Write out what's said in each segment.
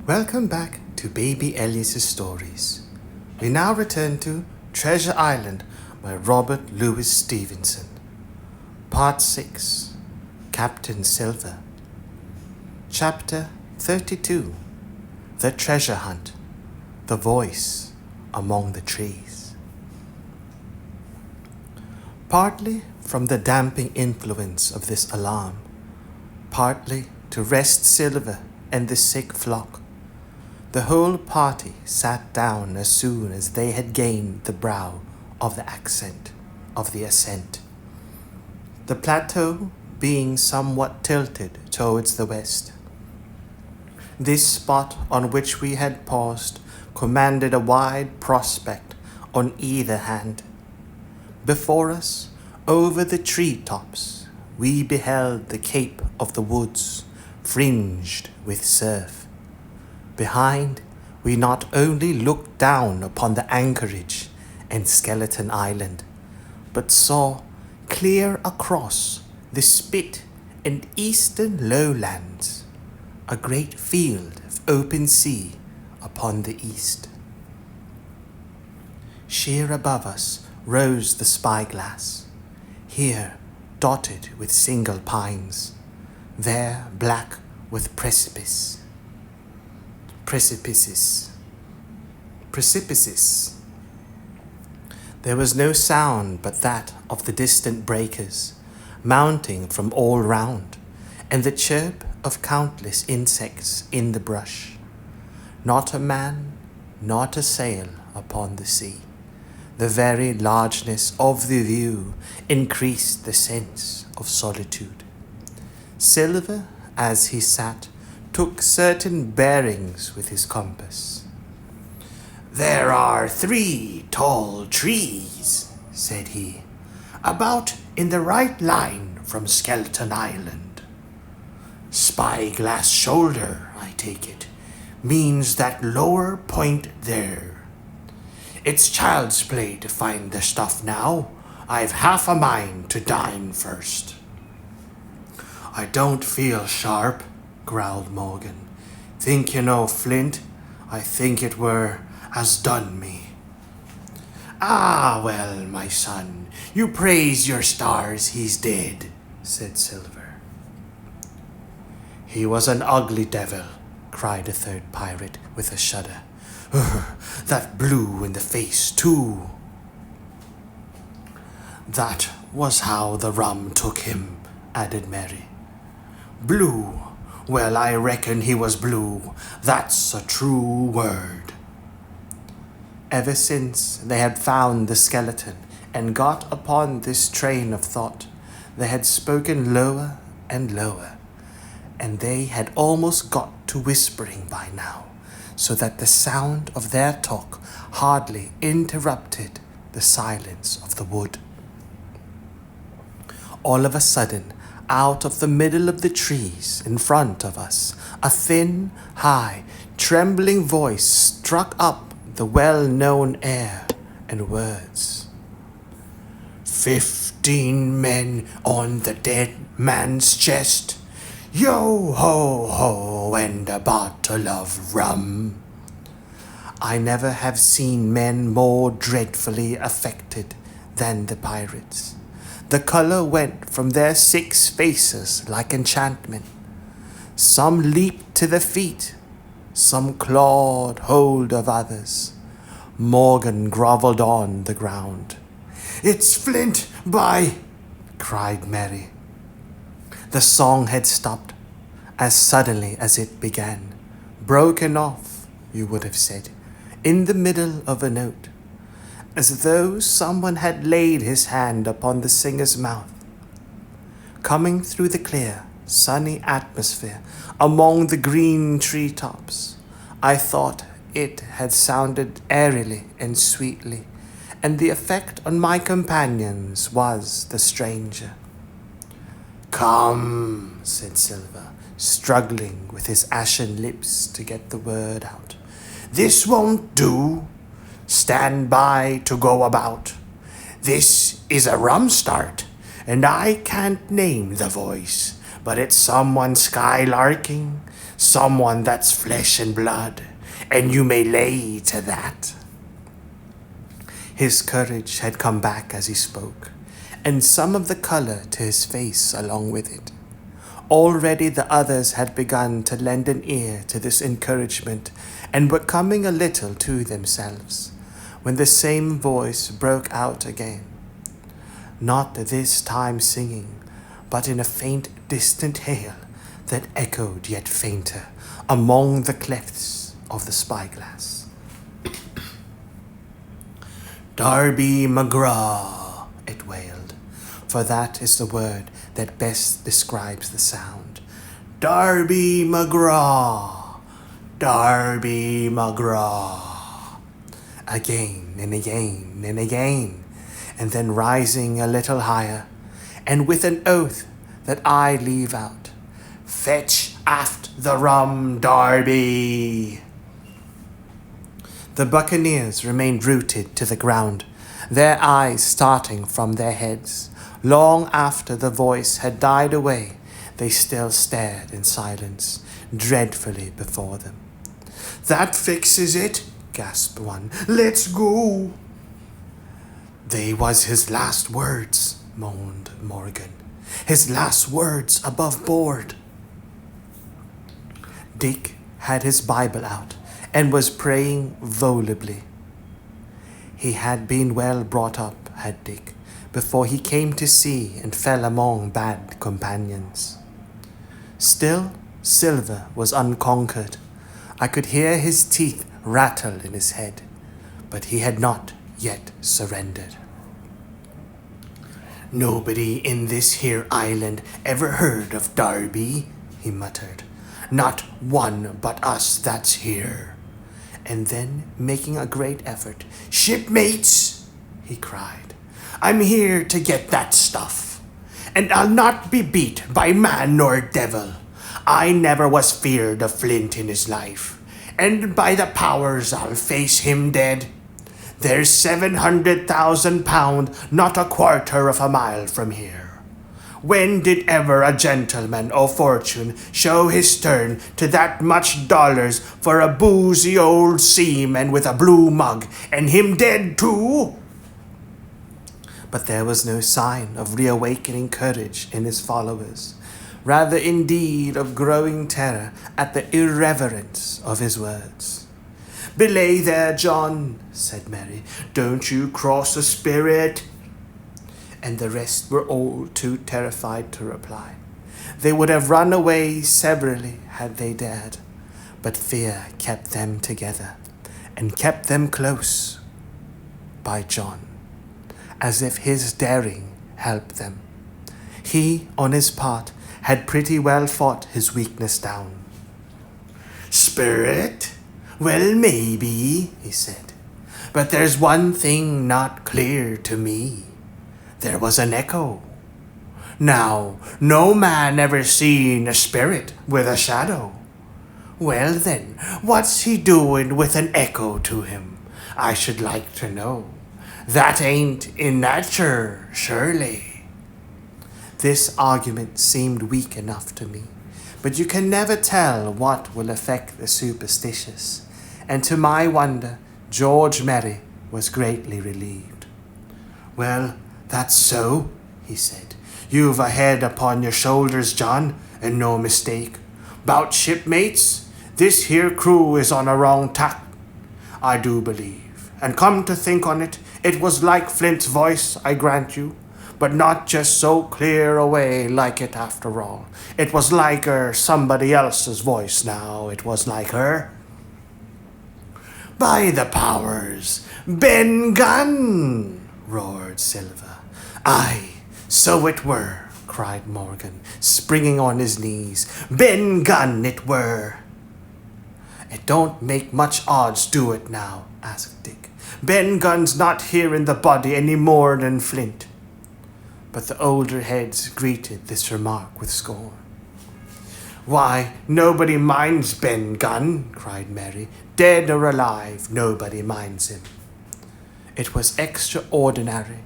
Welcome back to Baby Elias's stories. We now return to Treasure Island by Robert Louis Stevenson. Part 6, Captain Silver. Chapter 32, The Treasure Hunt, The Voice Among the Trees. Partly from the damping influence of this alarm, partly to rest Silver and the sick flock, the whole party sat down as soon as they had gained the brow of the ascent. The plateau being somewhat tilted towards the west. This spot on which we had paused commanded a wide prospect on either hand. Before us, over the tree-tops, we beheld the cape of the woods, fringed with surf. Behind, we not only looked down upon the anchorage and Skeleton Island, but saw clear across the Spit and eastern lowlands a great field of open sea upon the east. Sheer above us rose the spyglass, here dotted with single pines, there black with precipices. There was no sound but that of the distant breakers, mounting from all round, and the chirp of countless insects in the brush. Not a man, not a sail upon the sea. The very largeness of the view increased the sense of solitude. Silver, as he sat, took certain bearings with his compass. "There are 3 tall trees," said he, "about in the right line from Skeleton Island. Spyglass shoulder, I take it, means that lower point there. It's child's play to find the stuff now. I've half a mind to dine first." "I don't feel sharp," growled Morgan. "Think you know Flint? I think it has done me." "Ah, well, my son, you praise your stars he's dead," said Silver. "He was an ugly devil," cried a third pirate with a shudder. "That blue in the face, too." "That was how the rum took him," added Mary. "Blue. Well, I reckon he was blue. That's a true word." Ever since they had found the skeleton and got upon this train of thought, they had spoken lower and lower, and they had almost got to whispering by now, so that the sound of their talk hardly interrupted the silence of the wood. All of a sudden, out of the middle of the trees in front of us, a thin, high, trembling voice struck up the well-known air and words. "15 men on the dead man's chest, yo-ho-ho, and a bottle of rum." I never have seen men more dreadfully affected than the pirates. The color went from their 6 faces like enchantment. Some leaped to their feet, some clawed hold of others. Morgan grovelled on the ground. "It's Flint, by—" cried Mary. The song had stopped as suddenly as it began, broken off, you would have said, in the middle of a note, as though someone had laid his hand upon the singer's mouth. Coming through the clear, sunny atmosphere among the green tree-tops, I thought it had sounded airily and sweetly, and the effect on my companions was the stranger. "Come," said Silver, struggling with his ashen lips to get the word out. "This won't do. Stand by to go about. This is a rum start, and I can't name the voice, but it's someone skylarking, someone that's flesh and blood, and you may lay to that." His courage had come back as he spoke, and some of the colour to his face along with it. Already the others had begun to lend an ear to this encouragement and were coming a little to themselves, when the same voice broke out again, not this time singing, but in a faint distant hail that echoed yet fainter among the clefts of the spyglass. "Darby McGraw," it wailed, for that is the word that best describes the sound. "Darby McGraw, Darby McGraw." Again and again and again, and then rising a little higher, and with an oath that I leave out, "Fetch aft the rum, Darby." The buccaneers remained rooted to the ground, their eyes starting from their heads. Long after the voice had died away, they still stared in silence, dreadfully before them. "That fixes it," gasped one. "Let's go." "They was his last words," moaned Morgan. "His last words above board." Dick had his Bible out and was praying volubly. He had been well brought up, had Dick, before he came to sea and fell among bad companions. Still, Silver was unconquered. I could hear his teeth rattle in his head, but he had not yet surrendered. "Nobody in this here island ever heard of Darby," he muttered. "Not one but us that's here." And then, making a great effort, "Shipmates," he cried, "I'm here to get that stuff, and I'll not be beat by man nor devil. I never was feared of Flint in his life, and by the powers I'll face him dead. There's 700,000 pound not a quarter of a mile from here. When did ever a gentleman o' fortune show his turn to that much dollars for a boozy old seaman with a blue mug, and him dead too?" But there was no sign of reawakening courage in his followers, rather indeed of growing terror at the irreverence of his words. "Belay there, John," said Mary. "Don't you cross a spirit." And the rest were all too terrified to reply. They would have run away severally had they dared, but fear kept them together, and kept them close by John, as if his daring helped them. He, on his part, had pretty well fought his weakness down. "Spirit? Well, maybe," he said, "but there's one thing not clear to me. There was an echo. Now, no man ever seen a spirit with a shadow. Well then, what's he doing with an echo to him? I should like to know. That ain't in nature, surely." This argument seemed weak enough to me, but you can never tell what will affect the superstitious, and to my wonder, George Merry was greatly relieved. "Well, that's so," he said. "You've a head upon your shoulders, John, and no mistake. 'Bout shipmates, this here crew is on a wrong tack, I do believe. And come to think on it, it was like Flint's voice, I grant you, but not just so clear away like it after all. It was like somebody else's voice now, it was like her. By the powers, Ben Gunn!" roared Silver. "Aye, so it were," cried Morgan, springing on his knees. "Ben Gunn it were." "It don't make much odds, do it now?" asked Dick. "Ben Gunn's not here in the body any more than Flint." But the older heads greeted this remark with scorn. "Why, nobody minds Ben Gunn," cried Mary. "Dead or alive, nobody minds him." It was extraordinary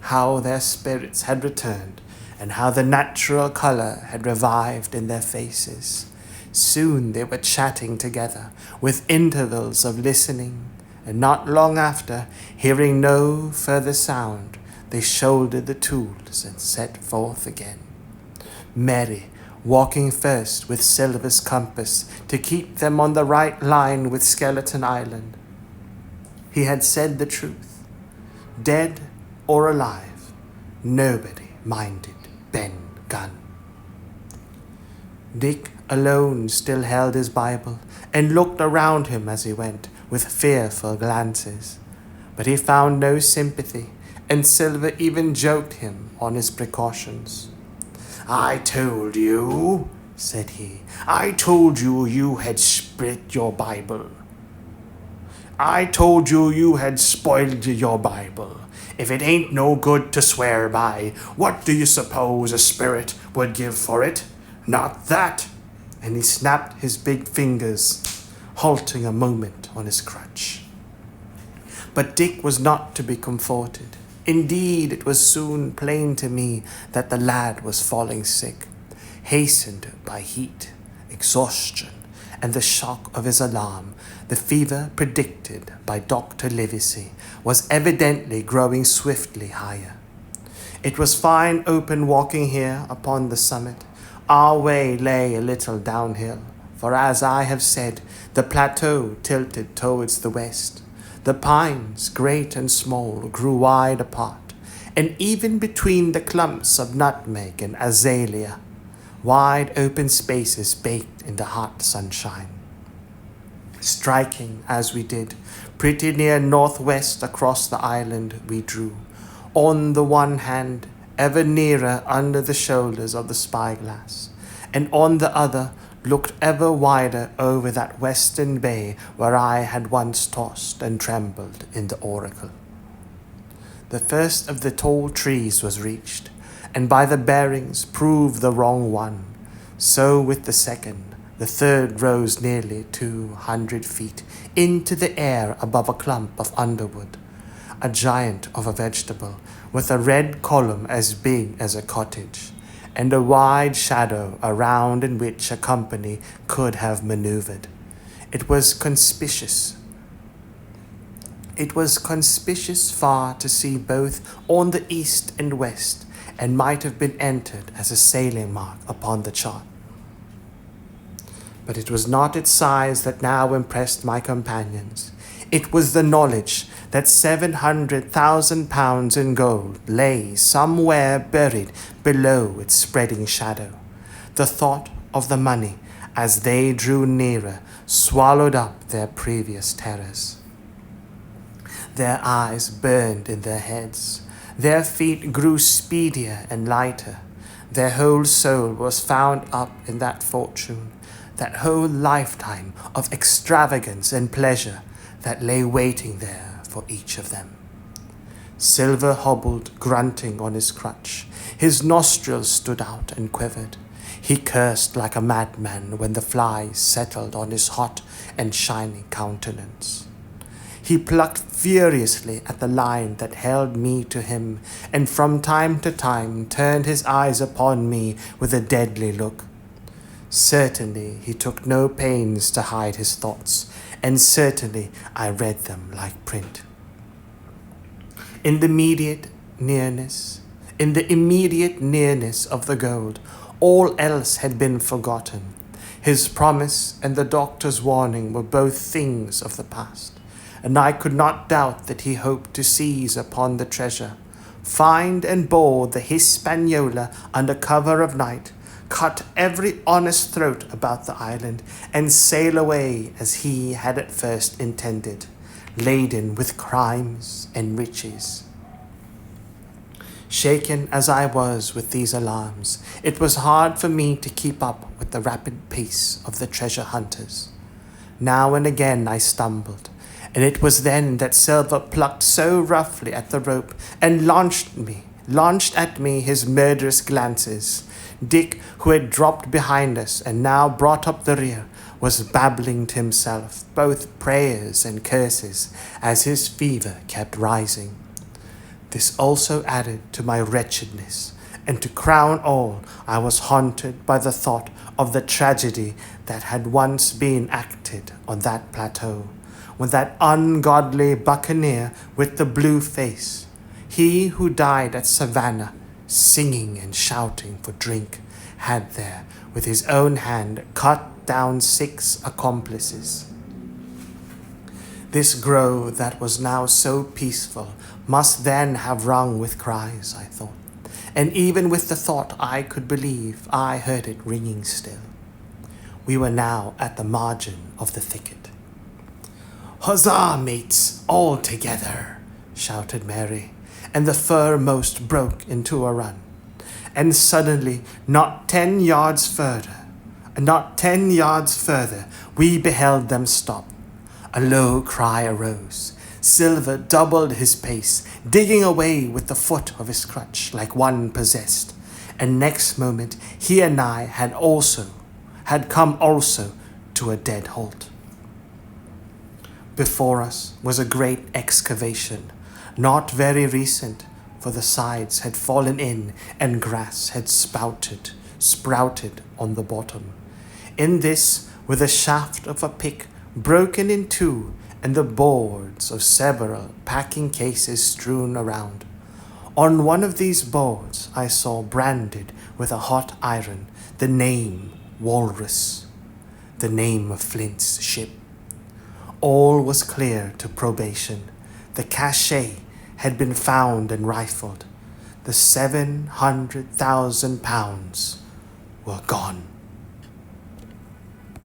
how their spirits had returned, and how the natural colour had revived in their faces. Soon they were chatting together, with intervals of listening, and not long after, hearing no further sound, they shouldered the tools and set forth again. Mary, walking first with Silver's compass to keep them on the right line with Skeleton Island. He had said the truth. Dead or alive, nobody minded Ben Gunn. Dick alone still held his Bible and looked around him as he went with fearful glances. But he found no sympathy, and Silver even joked him on his precautions. "I told you," said he, "I told you you had split your Bible. I told you you had spoiled your Bible. If it ain't no good to swear by, what do you suppose a spirit would give for it? Not that." And he snapped his big fingers, halting a moment on his crutch. But Dick was not to be comforted. Indeed, it was soon plain to me that the lad was falling sick, hastened by heat, exhaustion, and the shock of his alarm. The fever predicted by Dr. Livesey was evidently growing swiftly higher. It was fine open walking here upon the summit. Our way lay a little downhill, for as I have said, the plateau tilted towards the west. The pines, great and small, grew wide apart, and even between the clumps of nutmeg and azalea, wide open spaces baked in the hot sunshine. Striking, as we did, pretty near northwest across the island we drew, on the one hand, ever nearer under the shoulders of the spyglass, and on the other looked ever wider over that western bay where I had once tossed and trembled in the oracle. The first of the tall trees was reached, and by the bearings proved the wrong one. So with the second. The third rose nearly 200 feet into the air above a clump of underwood, a giant of a vegetable, with a red column as big as a cottage, and a wide shadow around in which a company could have maneuvered. It was conspicuous. It was conspicuous far to see both on the east and west, and might have been entered as a sailing mark upon the chart. But it was not its size that now impressed my companions. It was the knowledge that 700,000 pounds in gold lay somewhere buried below its spreading shadow. The thought of the money, as they drew nearer, swallowed up their previous terrors. Their eyes burned in their heads. Their feet grew speedier and lighter. Their whole soul was found up in that fortune, that whole lifetime of extravagance and pleasure that lay waiting there for each of them. Silver hobbled, grunting on his crutch. His nostrils stood out and quivered. He cursed like a madman when the flies settled on his hot and shining countenance. He plucked furiously at the line that held me to him, and from time to time turned his eyes upon me with a deadly look. Certainly he took no pains to hide his thoughts, and certainly I read them like print. In the immediate nearness of the gold, all else had been forgotten. His promise and the doctor's warning were both things of the past, and I could not doubt that he hoped to seize upon the treasure, find and board the Hispaniola under cover of night, cut every honest throat about the island, and sail away as he had at first intended, laden with crimes and riches. Shaken as I was with these alarms, it was hard for me to keep up with the rapid pace of the treasure hunters. Now and again I stumbled, and it was then that Silver plucked so roughly at the rope and launched at me his murderous glances. Dick, who had dropped behind us and now brought up the rear, was babbling to himself both prayers and curses as his fever kept rising. This also added to my wretchedness, and to crown all, I was haunted by the thought of the tragedy that had once been acted on that plateau, when that ungodly buccaneer with the blue face, he who died at Savannah, singing and shouting for drink, had there with his own hand cut down 6 accomplices. This grove that was now so peaceful must then have rung with cries, I thought, and even with the thought I could believe I heard it ringing still. We were now at the margin of the thicket. "Huzzah, mates, all together!" shouted Mary, and the foremost broke into a run. And suddenly, not 10 yards further, we beheld them stop. A low cry arose. Silver doubled his pace, digging away with the foot of his crutch like one possessed, and next moment he and I had come also to a dead halt. Before us was a great excavation, not very recent, for the sides had fallen in and grass had sprouted on the bottom. In this were the shaft of a pick broken in two and the boards of several packing cases strewn around. On one of these boards I saw branded with a hot iron the name Walrus, the name of Flint's ship. All was clear to probation. The cachet had been found and rifled. The £700,000 were gone.